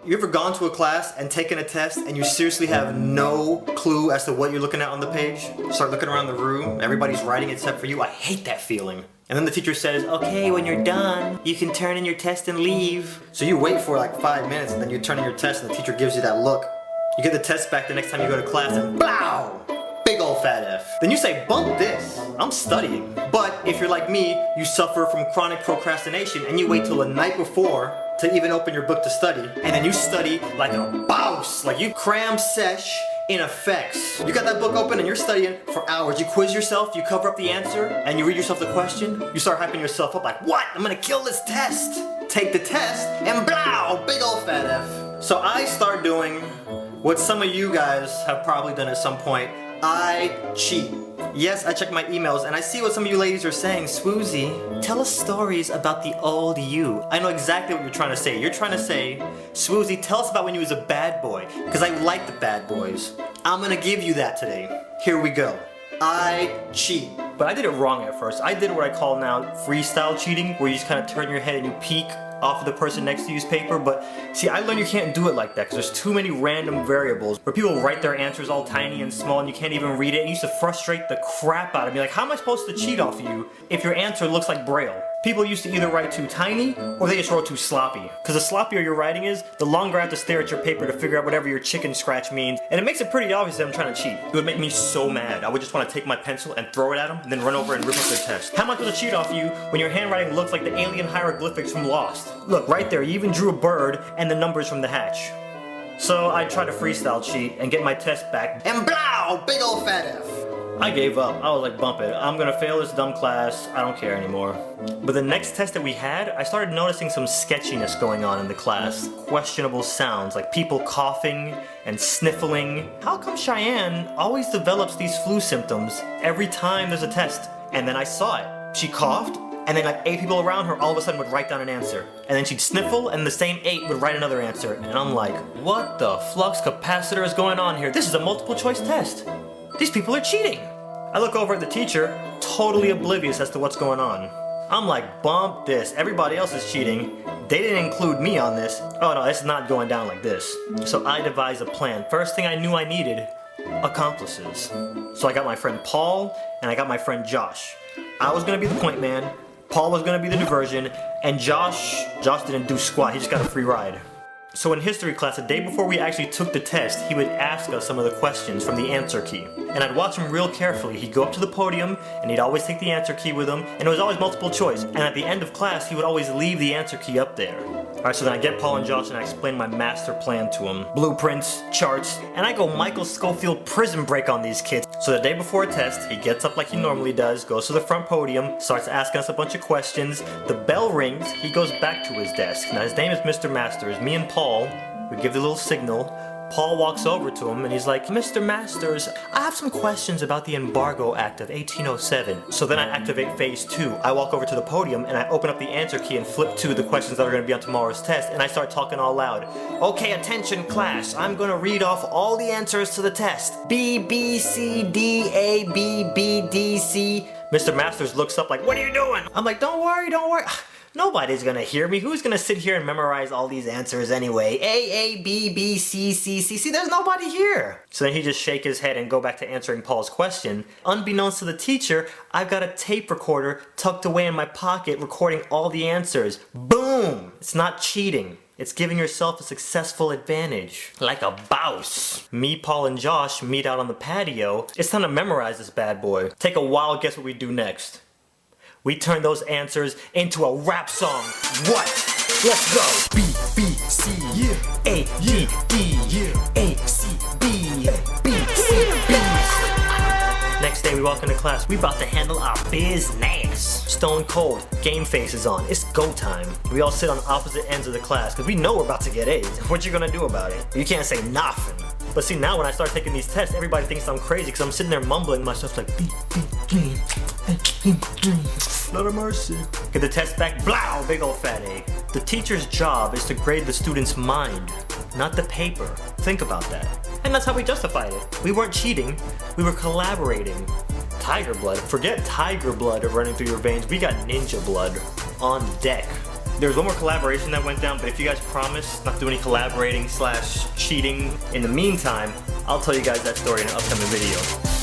You ever gone to a class and taken a test and you seriously have no clue as to what you're looking at on the page? Start looking around the room, everybody's writing except for you. I hate that feeling. And then the teacher says, okay, when you're done, you can turn in your test and leave. So you wait for like 5 minutes and then you turn in your test and the teacher gives you that look. You get the test back the next time you go to class and blow! Big ol' fat F. Then you say, bump this, I'm studying. But if you're like me, you suffer from chronic procrastination and you wait till the night before to even open your book to study. And then you study like a boss, like you cram sesh in effects. You got that book open and you're studying for hours. You quiz yourself, you cover up the answer, and you read yourself the question. You start hyping yourself up like, what? I'm gonna kill this test. Take the test and blow, big ol' fat F. So I start doing what some of you guys have probably done at some point. I cheat. Yes, I check my emails and I see what some of you ladies are saying. Swoozie, tell us stories about the old you. I know exactly what you're trying to say. You're trying to say, Swoozie, tell us about when you was a bad boy, because I like the bad boys. I'm gonna give you that today. Here we go. I cheat. But I did it wrong at first. I did what I call now freestyle cheating, where you just kind of turn your head and you peek off of the person next to you's paper. But see, I learned you can't do it like that because there's too many random variables where people write their answers all tiny and small and you can't even read it. It used to frustrate the crap out of me. Like, how am I supposed to cheat off of you if your answer looks like Braille? People used to either write too tiny or they just wrote too sloppy. Because the sloppier your writing is, the longer I have to stare at your paper to figure out whatever your chicken scratch means. And it makes it pretty obvious that I'm trying to cheat. It would make me so mad. I would just want to take my pencil and throw it at them and then run over and rip up their test. How am I supposed to cheat off you when your handwriting looks like the alien hieroglyphics from Lost? Look, right there, you even drew a bird and the numbers from the hatch. So I tried to freestyle cheat and get my test back, and blow, big ol' fat F. I gave up. I was like, bump it. I'm gonna fail this dumb class. I don't care anymore. But the next test that we had, I started noticing some sketchiness going on in the class. Questionable sounds, like people coughing and sniffling. How come Cheyenne always develops these flu symptoms every time there's a test? And then I saw it. She coughed, and then like 8 people around her all of a sudden would write down an answer. And then she'd sniffle, and the same 8 would write another answer. And I'm like, what the flux capacitor is going on here? This is a multiple choice test. These people are cheating. I look over at the teacher, totally oblivious as to what's going on. I'm like, bump this. Everybody else is cheating. They didn't include me on this. Oh no, it's not going down like this. So I devised a plan. First thing I knew I needed, accomplices. So I got my friend Paul, and I got my friend Josh. I was gonna be the point man, Paul was gonna be the diversion, and Josh didn't do squat, he just got a free ride. So in history class, the day before we actually took the test, he would ask us some of the questions from the answer key. And I'd watch him real carefully. He'd go up to the podium, and he'd always take the answer key with him, and it was always multiple choice. And at the end of class, he would always leave the answer key up there. Alright, so then I get Paul and Josh and I explain my master plan to them. Blueprints, charts, and I go Michael Scofield prison break on these kids. So the day before a test, he gets up like he normally does, goes to the front podium, starts asking us a bunch of questions. The bell rings, he goes back to his desk. Now his name is Mr. Masters. Me and Paul, we give the little signal. Paul walks over to him and he's like, Mr. Masters, I have some questions about the Embargo Act of 1807. So then I activate phase 2. I walk over to the podium and I open up the answer key and flip to the questions that are going to be on tomorrow's test, and I start talking all loud. Okay, attention class, I'm going to read off all the answers to the test. B, B, C, D, A, B, B, D, C. Mr. Masters looks up like, what are you doing? I'm like, don't worry. Nobody's gonna hear me. Who's gonna sit here and memorize all these answers anyway? A, B, B, C, C, C, C. There's nobody here. So then he just shake his head and go back to answering Paul's question. Unbeknownst to the teacher, I've got a tape recorder tucked away in my pocket recording all the answers. Boom! It's not cheating. It's giving yourself a successful advantage. Like a boss. Me, Paul, and Josh meet out on the patio. It's time to memorize this bad boy. Take a wild guess what we do next. We turn those answers into a rap song. What? Let's go. B, B, C, yeah. A, G, D, yeah. A, C, B, B, C, B. Next day we walk into class. We about to handle our business. Stone cold. Game face is on. It's go time. We all sit on opposite ends of the class because we know we're about to get A's. What you gonna do about it? You can't say nothing. But see, now when I start taking these tests, everybody thinks I'm crazy because I'm sitting there mumbling myself like, Lord of mercy. Get the test back, blow, big ol' fat A. The teacher's job is to grade the student's mind, not the paper. Think about that. And that's how we justified it. We weren't cheating, we were collaborating. Tiger blood, forget tiger blood running through your veins, we got ninja blood on deck. There's one more collaboration that went down, but if you guys promise not to do any collaborating / cheating in the meantime, I'll tell you guys that story in an upcoming video.